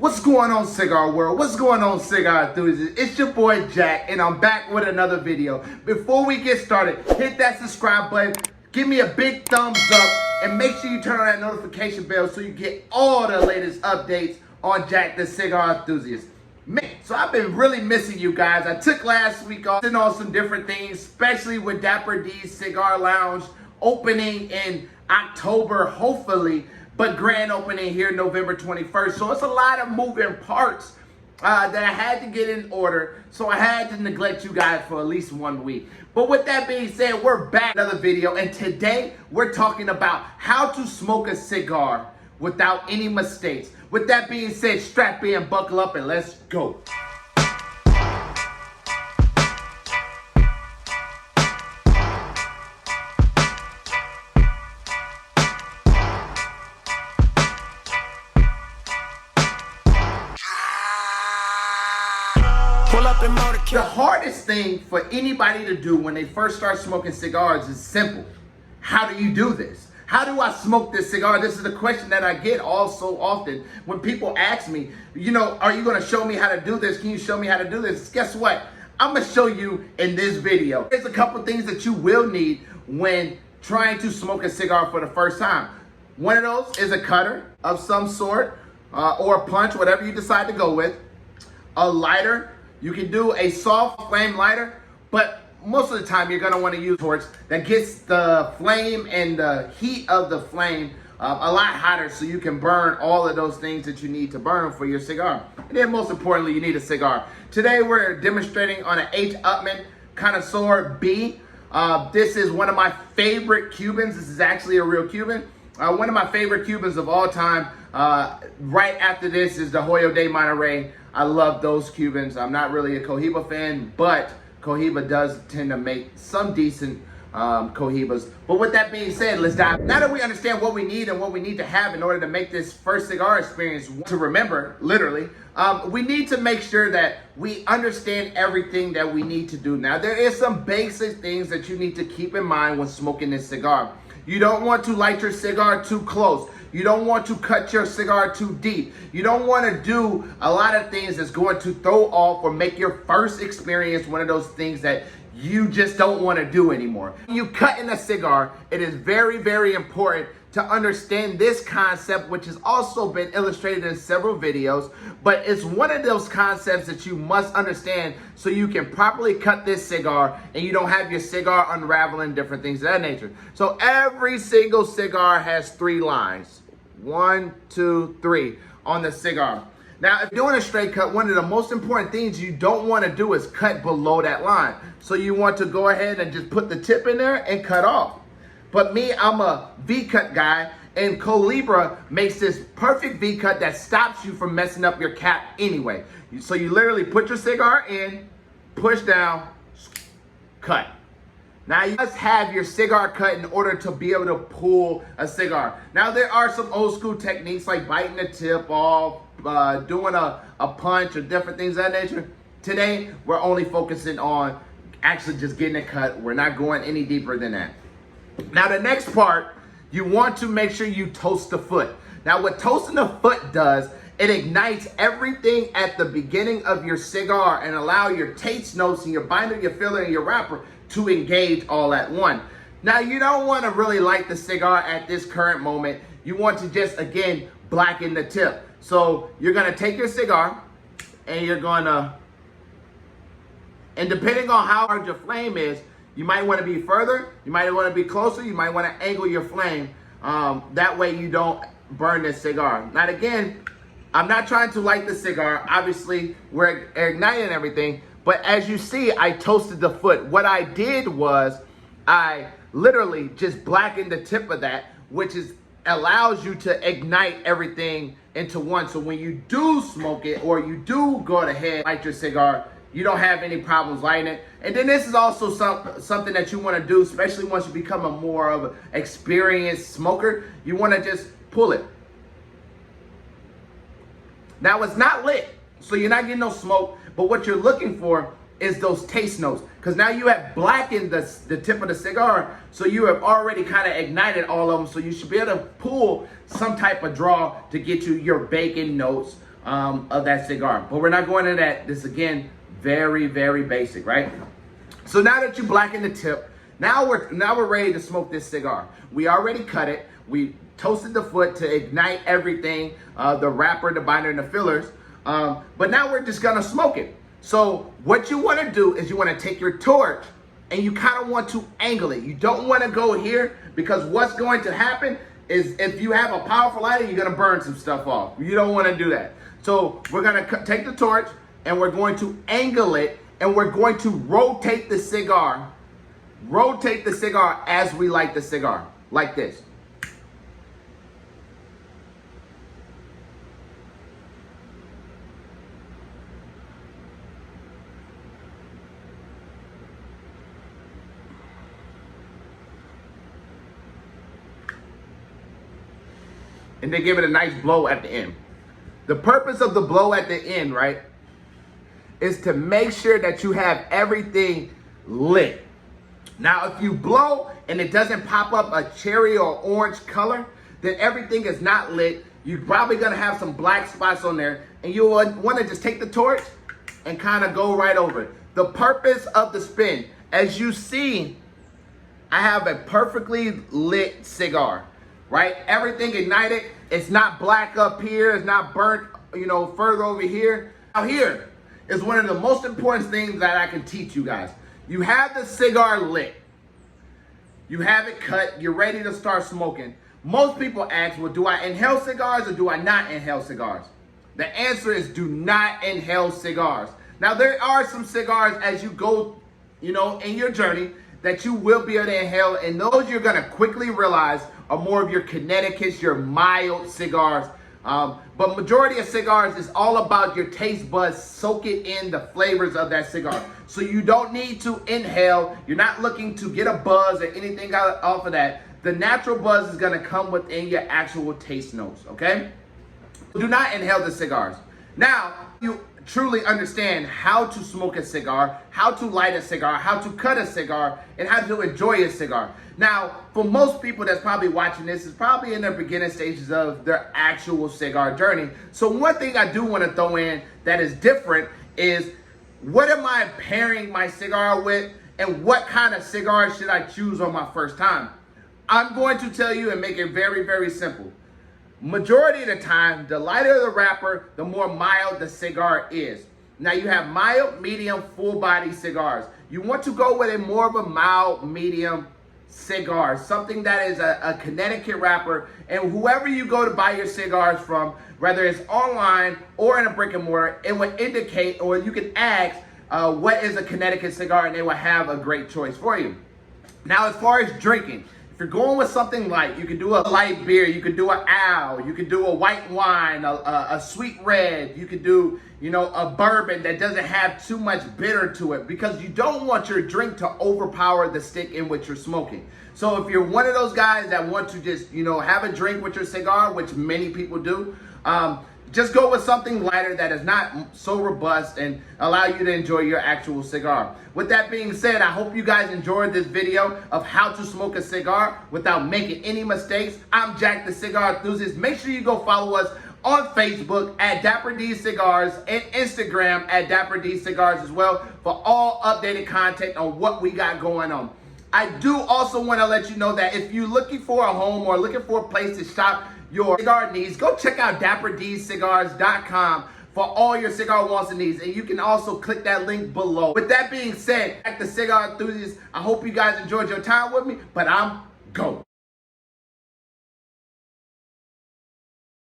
What's going on, Cigar World? What's going on, Cigar Enthusiasts? It's your boy Jack, and I'm back with another video. Before we get started, hit that subscribe button, give me a big thumbs up, and make sure you turn on that notification bell so you get all the latest updates on Jack the Cigar Enthusiast. Man, so I've been really missing you guys. I took last week off and on some different things, especially with Dapper D's Cigar Lounge opening in October, hopefully, but grand opening here November 21st. So it's a lot of moving parts that I had to get in order. So I had to neglect you guys for at least 1 week. But with that being said, we're back with another video. And today we're talking about how to smoke a cigar without any mistakes. With that being said, strap in, buckle up, and let's go. The hardest thing for anybody to do when they first start smoking cigars is simple. How do you do this? How do I smoke this cigar? This is the question that I get all so often when people ask me, you know, are you going to show me how to do this? Can you show me how to do this? Guess what? I'm going to show you in this video. There's a couple things that you will need when trying to smoke a cigar for the first time. One of those is a cutter of some sort or a punch, whatever you decide to go with. A lighter. You can do a soft flame lighter, but most of the time you're going to want to use torch that gets the flame and the heat of the flame a lot hotter so you can burn all of those things that you need to burn for your cigar. And then most importantly, you need a cigar. Today we're demonstrating on an H. Upmann Connoisseur B. This is one of my favorite Cubans. This is actually a real Cuban. One of my favorite Cubans of all time. Right after this is the Hoyo de Monterrey. I love those Cubans. I'm not really a Cohiba fan, but Cohiba does tend to make some decent Cohibas. But with that being said, let's dive. Now that we understand what we need and what we need to have in order to make this first cigar experience to remember, literally, we need to make sure that we understand everything that we need to do. Now, there is some basic things that you need to keep in mind when smoking this cigar. You don't want to light your cigar too close. You don't want to cut your cigar too deep. You don't want to do a lot of things that's going to throw off or make your first experience one of those things that you just don't want to do anymore. When you cut in a cigar, it is very, very important to understand this concept, which has also been illustrated in several videos, but it's one of those concepts that you must understand so you can properly cut this cigar and you don't have your cigar unraveling, different things of that nature. So every single cigar has 3 lines. 1, 2, 3 on the cigar. Now, if you're doing a straight cut, one of the most important things you don't want to do is cut below that line. So you want to go ahead and just put the tip in there and cut off. But me, I'm a V-cut guy, and Colibra makes this perfect V-cut that stops you from messing up your cap anyway. So you literally put your cigar in, push down, cut. Now you must have your cigar cut in order to be able to pull a cigar. Now there are some old school techniques like biting the tip off, doing a punch or different things of that nature. Today, we're only focusing on actually just getting it cut. We're not going any deeper than that. Now the next part, you want to make sure you toast the foot. Now what toasting the foot does, it ignites everything at the beginning of your cigar and allow your taste notes and your binder, your filler, and your wrapper to engage all at once. Now you don't want to really light the cigar at this current moment. You want to just, again, blacken the tip. So you're going to take your cigar and you're going to, and depending on how hard your flame is, you might want to be further, you might want to be closer, you might want to angle your flame. That way you don't burn this cigar. Now again, I'm not trying to light the cigar. Obviously, we're igniting everything. But as you see, I toasted the foot. What I did was I literally just blackened the tip of that, which allows you to ignite everything into one. So when you do smoke it or you do go ahead and light your cigar, you don't have any problems lighting it. And then this is also something that you want to do, especially once you become a more of an experienced smoker. You want to just pull it. Now it's not lit, so you're not getting no smoke, but what you're looking for is those taste notes. Because now you have blackened the tip of the cigar, so you have already kind of ignited all of them, so you should be able to pull some type of draw to get you your bacon notes, of that cigar. But we're not going into that. This again, very, very basic, right? So now that you blacken the tip, now we're ready to smoke this cigar. We already cut it. We toasted the foot to ignite everything, the wrapper, the binder, and the fillers. But now we're just gonna smoke it. So what you wanna do is you wanna take your torch and you kind of want to angle it. You don't wanna go here, because what's going to happen is if you have a powerful lighter, you're gonna burn some stuff off. You don't wanna do that. So we're gonna take the torch and we're going to angle it, and we're going to rotate the cigar as we light the cigar, like this. And they give it a nice blow at the end. The purpose of the blow at the end, right, is to make sure that you have everything lit. Now, if you blow and it doesn't pop up a cherry or orange color, then everything is not lit. You're probably gonna have some black spots on there, and you wanna just take the torch and kind of go right over it. The purpose of the spin, as you see, I have a perfectly lit cigar, right? Everything ignited. It's not black up here. It's not burnt, further over here. Now here is one of the most important things that I can teach you guys. You have the cigar lit. You have it cut. You're ready to start smoking. Most people ask, well, do I inhale cigars or do I not inhale cigars? The answer is do not inhale cigars. Now, there are some cigars as you go, in your journey that you will be able to inhale, and those you're gonna quickly realize are more of your Connecticut's, your mild cigars. But majority of cigars is all about your taste buds, soak it in the flavors of that cigar. So you don't need to inhale. You're not looking to get a buzz or anything off of that. The natural buzz is gonna come within your actual taste notes, okay? Do not inhale the cigars. Now, you truly understand how to smoke a cigar, how to light a cigar, how to cut a cigar, and how to enjoy a cigar. Now, for most people that's probably watching this is probably in their beginning stages of their actual cigar journey. So one thing I do want to throw in that is different is, what am I pairing my cigar with, and what kind of cigar should I choose on my first time? I'm going to tell you and make it very, very simple. Majority of the time, the lighter the wrapper, the more mild the cigar is. Now you have mild, medium, full body cigars. You want to go with a more of a mild, medium cigar, something that is a Connecticut wrapper. And whoever you go to buy your cigars from, whether it's online or in a brick and mortar, it will indicate, or you can ask, what is a Connecticut cigar, and they will have a great choice for you. Now, as far as drinking, if you're going with something light, you can do a light beer, you can do an ale, you can do a white wine, a sweet red, you can do, a bourbon that doesn't have too much bitter to it, because you don't want your drink to overpower the stick in which you're smoking. So if you're one of those guys that want to just, have a drink with your cigar, which many people do, just go with something lighter that is not so robust and allow you to enjoy your actual cigar. With that being said, I hope you guys enjoyed this video of how to smoke a cigar without making any mistakes. I'm Jack the Cigar Enthusiast. Make sure you go follow us on Facebook at Dapper D Cigars and Instagram at Dapper D Cigars as well for all updated content on what we got going on. I do also want to let you know that if you're looking for a home or looking for a place to shop your cigar needs, go check out DapperDCigars.com for all your cigar wants and needs. And you can also click that link below. With that being said, at the Cigar Enthusiast, I hope you guys enjoyed your time with me, but I'm go.